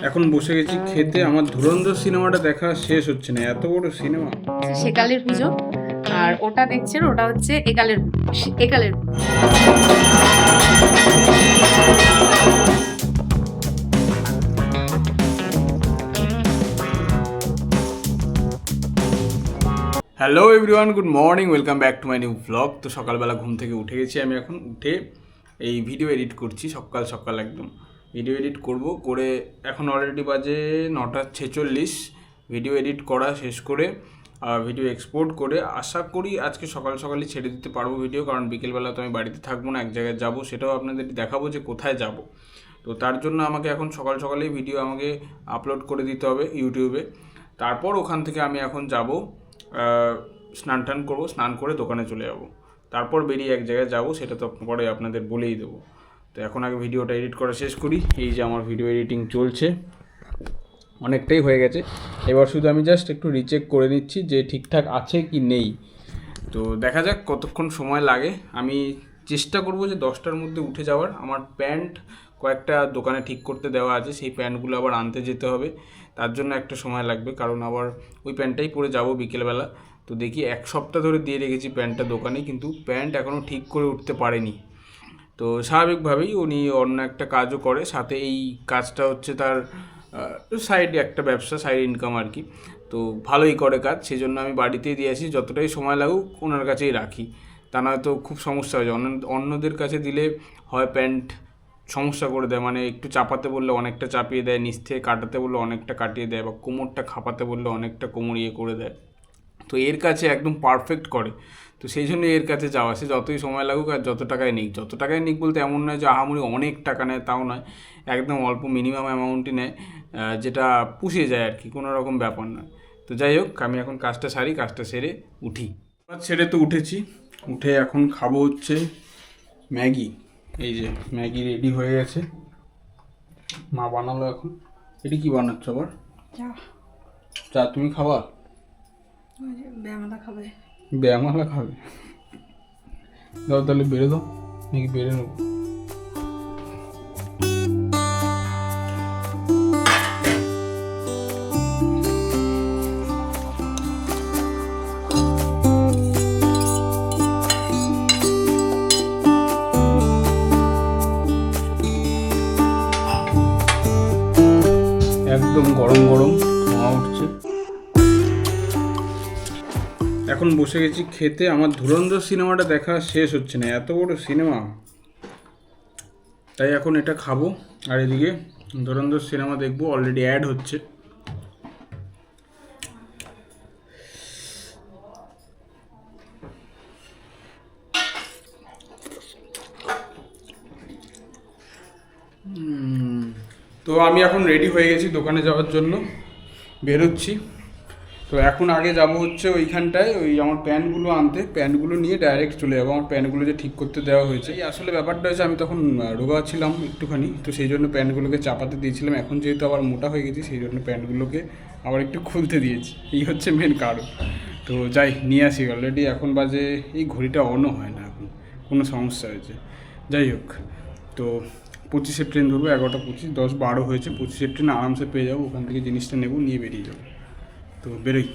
এখন বসে গেছি খেতে। আমার ধুরন্ধর সিনেমাটা দেখা শেষ হচ্ছে না, এত বড় সিনেমা। সেকালের পুজো। আর ওটা দেখছেন, ওটা হচ্ছে একালের একালের hello everyone, good morning, welcome back to my new blog. তো সকালবেলা ঘুম থেকে উঠে গেছি আমি, এখন উঠে এই ভিডিও এডিট করছি। সকাল সকাল একদম ভিডিও এডিট করে এখন অলরেডি বাজে 9:46। ভিডিও এডিট করা শেষ করে ভিডিও এক্সপোর্ট করে আশা করি আজকে সকাল সকালই ছেড়ে দিতে পারবো ভিডিও, কারণ বিকেলবেলা তো আমি বাড়িতে থাকবো না, এক জায়গায় যাবো, সেটাও আপনাদের দেখাবো যে কোথায় যাব। তো তার জন্য আমাকে এখন সকাল সকালেই ভিডিও আমাকে আপলোড করে দিতে হবে ইউটিউবে। তারপর ওখান থেকে আমি এখন যাব, স্নান টান করবো, স্নান করে দোকানে চলে যাব, তারপর বেরিয়ে এক জায়গায় যাব, সেটা তো পরে আপনাদের বলেই দেবো। তো এখন আগে ভিডিওটা এডিট করা শেষ করি। এই যে আমার ভিডিও এডিটিং চলছে, অনেকটাই হয়ে গেছে। এবার শুধু আমি জাস্ট একটু রিচেক করে নিচ্ছি যে ঠিকঠাক আছে কি নেই। তো দেখা যাক কতক্ষণ সময় লাগে। আমি চেষ্টা করব যে 10টার মধ্যে উঠে যাওয়ার। আমার প্যান্ট কয়েকটা দোকানে ঠিক করতে দেওয়া আছে, সেই প্যান্টগুলো আবার আনতে যেতে হবে, তার জন্য একটা সময় লাগবে, কারণ আবার ওই প্যান্টটাই পরে যাব বিকেলবেলা। তো দেখি, এক সপ্তাহ ধরে দিয়ে রেখেছি প্যান্টটা দোকানে, কিন্তু প্যান্ট এখনও ঠিক করে উঠতে পারেনি। তো স্বাভাবিকভাবেই উনি অন্য একটা কাজও করে, সাথে এই কাজটা হচ্ছে তার সাইডে একটা ব্যবসা, সাইড ইনকাম আর কি। তো ভালোই করে কাজ, সেই জন্য আমি বাড়িতেই দিয়ে আসি, যতটাই সময় লাগুক ওনার কাছেই রাখি, তা নয়তো খুব সমস্যা হয়ে যায়। অন্যদের কাছে দিলে হয় প্যান্ট সমস্যা করে দেয়, মানে একটু চাপাতে বললে অনেকটা চাপিয়ে দেয়, নিচ থেকে কাটাতে বললে অনেকটা কাটিয়ে দেয়, বা কোমরটা খাপাতে বললে অনেকটা কোমর ইয়ে করে দেয়। তো এর কাছে একদম পারফেক্ট করে। তো সেই জন্য এর কাছে যাওয়া, সে যতই সময় লাগুক আর যত টাকায় নিক বলতে এমন নয় যে আহামরি অনেক টাকা নেয়, তাও নয়, একদম অল্প মিনিমাম অ্যামাউন্টই নেয়, যেটা পুষিয়ে যায় আর কি, কোনো রকম ব্যাপার নয়। তো যাই হোক, আমি এখন কাজটা সারি, কাজটা সেরে উঠি। ছেড়ে তো উঠেছি, উঠে এখন খাবো হচ্ছে ম্যাগি। এই যে ম্যাগি রেডি হয়ে গেছে, মা বানালো এখন। এটি কি বানাচ্ছ আবার? চা তুমি খাওয়া? ব্যায়ামটা খাবে। ব্যায়ামালা খাবে? দাও তাহলে, বেড়ে দাও, নাকি বেড়ে নেবো? একদম গরম গরম ধোঁয়া উঠছে। এখন বসে গেছি খেতে। আমার ধুরন্ধর সিনেমাটা দেখা শেষ হচ্ছে না, এত বড় সিনেমা, তাই এখন এটা খাবো। আর এদিকে ধুরন্ধর সিনেমা দেখবো, অলরেডি অ্যাড হচ্ছে। তো আমি এখন রেডি হয়ে গেছি দোকানে যাওয়ার জন্য, বেরোচ্ছি। তো এখন আগে যাব হচ্ছে ওইখানটায়, ওই আমার প্যান্টগুলো আনতে, প্যান্টগুলো নিয়ে ডাইরেক্ট চলে যাবো। আমার প্যান্টগুলো যে ঠিক করতে দেওয়া হয়েছে, এই আসলে ব্যাপারটা হয়েছে আমি তখন রোগা ছিলাম একটুখানি, তো সেই জন্য প্যান্টগুলোকে চাপাতে দিয়েছিলাম। এখন যেহেতু আবার মোটা হয়ে গেছি, সেই জন্য প্যান্টগুলোকে আবার একটু খুলতে দিয়েছি, এই হচ্ছে মেন কারণ। তো যাই নিয়ে আসি, অলরেডি এখন বাজে, এই ঘড়িটা অনও হয় না এখন, কোনো সমস্যা হয়েছে। যাই হোক, তো 25 ট্রেন ধরবো, 11:25, 10-12 হয়েছে, 25 ট্রেন আরামসে পেয়ে যাবো, ওখান থেকে জিনিসটা নেবো, নিয়ে বেরিয়ে যাবো। তো বেরোই।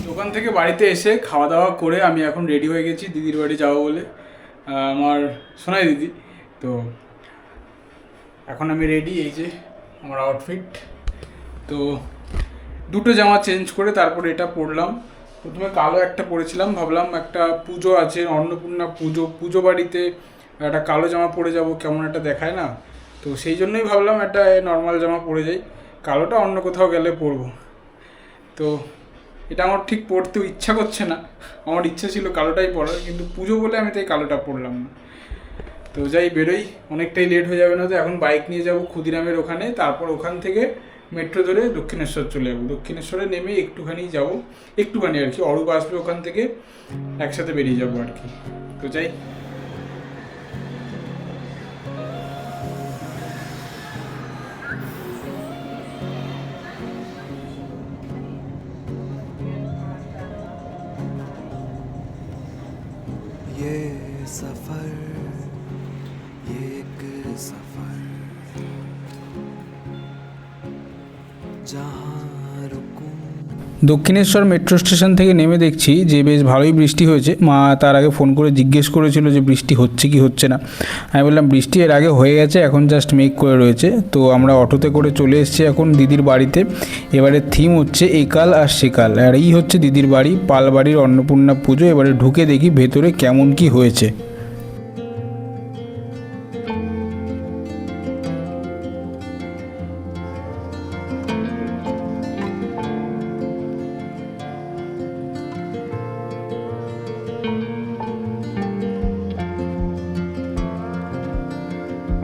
দোকান থেকে বাড়িতে এসে খাওয়া দাওয়া করে আমি এখন রেডি হয়ে গেছি দিদির বাড়ি যাবো বলে, আমার সোনাই দিদি। তো এখন আমি রেডি, এই যে আমার আউটফিট। তো দুটো জামা চেঞ্জ করে তারপরে এটা পরলাম। প্রথমে কালো একটা পরেছিলাম, ভাবলাম একটা পুজো আছে, অন্নপূর্ণা পুজো বাড়িতে একটা কালো জামা পরে যাব, কেমন একটা দেখায় না, তো সেই জন্যই ভাবলাম একটা নর্মাল জামা পরে যাই, কালোটা অন্য কোথাও গেলে পরবো। তো এটা আমার ঠিক পরতেও ইচ্ছা করছে না, আমার ইচ্ছা ছিল কালোটাই পরার, কিন্তু পুজো বলে আমি তাই কালোটা পরলাম না। তো যাই, বেরোই, অনেকটাই লেট হয়ে যাবে না তো। এখন বাইক নিয়ে যাব ক্ষুদিরামের ওখানে, তারপর ওখান থেকে মেট্রো ধরে দক্ষিণেশ্বর চলে যাবো। দক্ষিণেশ্বরে নেমে একটুখানি আর কি, অরূপ আসবে ওখান থেকে, একসাথে বেরিয়ে যাবো আর কি। তো যাই। ये सफर ये एक सफर जहाँ रुकूं দক্ষিণেশ্বর মেট্রো স্টেশন থেকে নেমে দেখছি যে বেশ ভালোই বৃষ্টি হয়েছে। মা তার আগে ফোন করে জিজ্ঞেস করেছিল যে বৃষ্টি হচ্ছে কি হচ্ছে না। আমি বললাম বৃষ্টি এর আগে হয়ে গেছে, এখন জাস্ট মেঘ করে রয়েছে। তো আমরা অটোতে করে চলে এসেছি এখন দিদির বাড়িতে। এবারে থিম হচ্ছে একাল আর সেকাল, আর এই হচ্ছে দিদির বাড়ি, পালবাড়ির অন্নপূর্ণা পুজো। এবারে ঢুকে দেখি ভেতরে কেমন কি হয়েছে।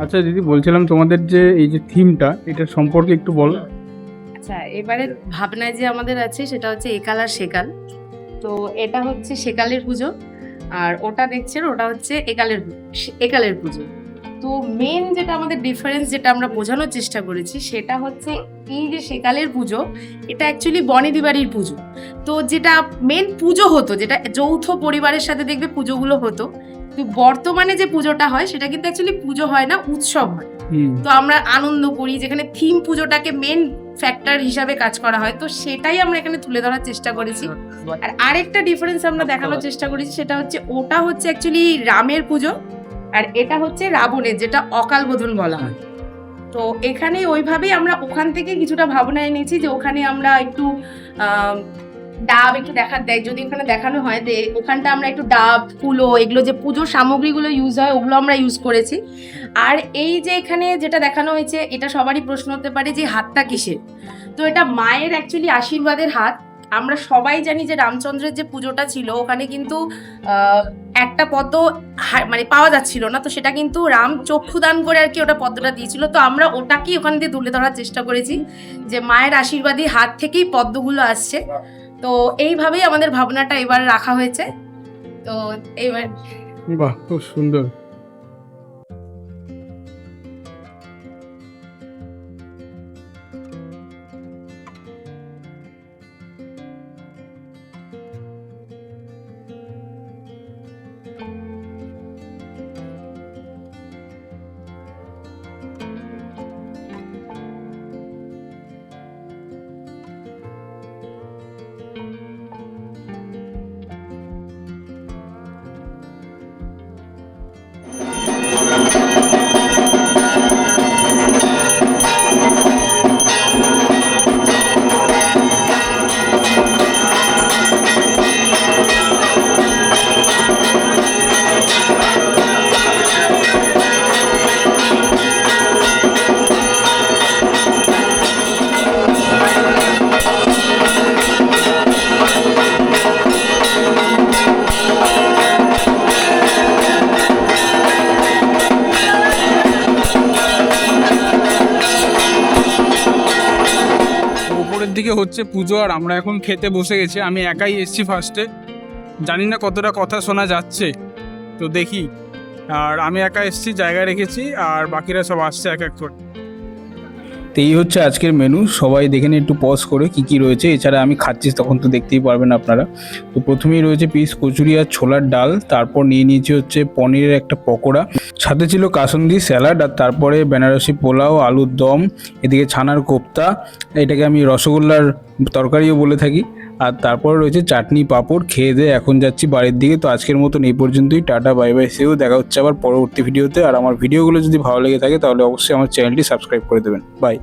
আচ্ছা দিদি, বলছিলাম তোমাদের যে এই যে থিমটা, এটা সম্পর্কে একটু বলো। আচ্ছা, এবারে ভাবনায় যে আমাদের আছে সেটা হচ্ছে একাল আর সেকাল। তো এটা হচ্ছে সেকালের পুজো, আর ওটা দেখছেন ওটা হচ্ছে একালের পুজো। তো মেন যেটা আমাদের ডিফারেন্স, যেটা আমরা বোঝানোর চেষ্টা করেছি, সেটা হচ্ছে এই যে সেকালের পুজো, এটা অ্যাকচুয়ালি বনেদি বাড়ির পুজো। তো যেটা মেন পুজো হতো, যেটা যৌথ পরিবারের সাথে দেখবে পুজোগুলো হতো, তো বর্তমানে যে পুজোটা হয় সেটা কিন্তু অ্যাকচুয়ালি পুজো হয় না, উৎসব হয়। তো আমরা আনন্দ করি, যেখানে থিম পুজোটাকে মেন ফ্যাক্টর হিসাবে কাজ করা হয়। তো সেটাই আমরা এখানে তুলে ধরার চেষ্টা করেছি। আর আরেকটা ডিফারেন্স আমরা দেখানোর চেষ্টা করেছি, সেটা হচ্ছে ওটা হচ্ছে অ্যাকচুয়ালি রামের পুজো, আর এটা হচ্ছে রাবণের, যেটা অকাল বোধন বলা হয়। তো এখানে ওইভাবেই আমরা ওখান থেকে কিছুটা ভাবনায় নিয়েছি, যে ওখানে আমরা একটু ডাব একটু দেয়, যদি ওখানে দেখানো হয় যে ওখানটা আমরা একটু ডাব, কুলো, এগুলো যে পুজোর সামগ্রীগুলো ইউজ হয় ওগুলো আমরা ইউজ করেছি। আর এই যে এখানে যেটা দেখানো হয়েছে, এটা সবারই প্রশ্ন হতে পারে যে হাতটা কিসের। তো এটা মায়ের অ্যাকচুয়ালি আশীর্বাদের হাত। আমরা সবাই জানি যে রামচন্দ্রের যে পুজোটা ছিল, ওখানে কিন্তু একটা পদ্ম মানে পাওয়া যাচ্ছিল না, তো সেটা কিন্তু রাম চক্ষু দান করে আর কি ওটা পদ্মটা দিয়েছিল। তো আমরা ওটাকেই ওখান দিয়ে তুলে ধরার চেষ্টা করেছি, যে মায়ের আশীর্বাদী হাত থেকেই পদ্মগুলো আসছে। তো এইভাবেই আমাদের ভাবনাটা এবার রাখা হয়েছে। তো এবার বাহ, খুব সুন্দর। দিকে হচ্ছে পুজো, আর আমরা এখন খেতে বসে গেছি। আমি একাই এসেছি ফার্স্টে, জানি না কতটা কথা শোনা যাচ্ছে, তো দেখি। আর আমি একা এসেছি, জায়গা রেখেছি, আর বাকিরা সব আসছে এক এক করে। তো এই হচ্ছে আজকের মেনু, সবাই দেখে নিন একটু পজ করে কী কী রয়েছে। এছাড়া আমি খাচ্ছি, তখন তো দেখতেই পারবেন আপনারা। তো প্রথমেই রয়েছে পিস কচুরি আর ছোলার ডাল, তারপর নিয়ে নিয়েছি হচ্ছে পনিরের একটা পকোড়া, সাথে ছিল কাসুন্দি স্যালাড, আর তারপরে বেনারসি পোলাও, আলুর দম, এদিকে ছানার কোপ্তা, এটাকে আমি রসগোল্লার তরকারিও বলে থাকি, আর তারপরে রয়েছে চাটনি পাঁপড়। খেয়ে দিয়ে এখন যাচ্ছি বাড়ির দিকে। তো আজকের মতন এই পর্যন্তই, টাটা বাই বাই, সেও দেখা হচ্ছে আবার পরবর্তী ভিডিওতে। আর আমার ভিডিওগুলো যদি ভালো লেগে থাকে তাহলে অবশ্যই আমার চ্যানেলটি সাবস্ক্রাইব করে দেবেন। বাই।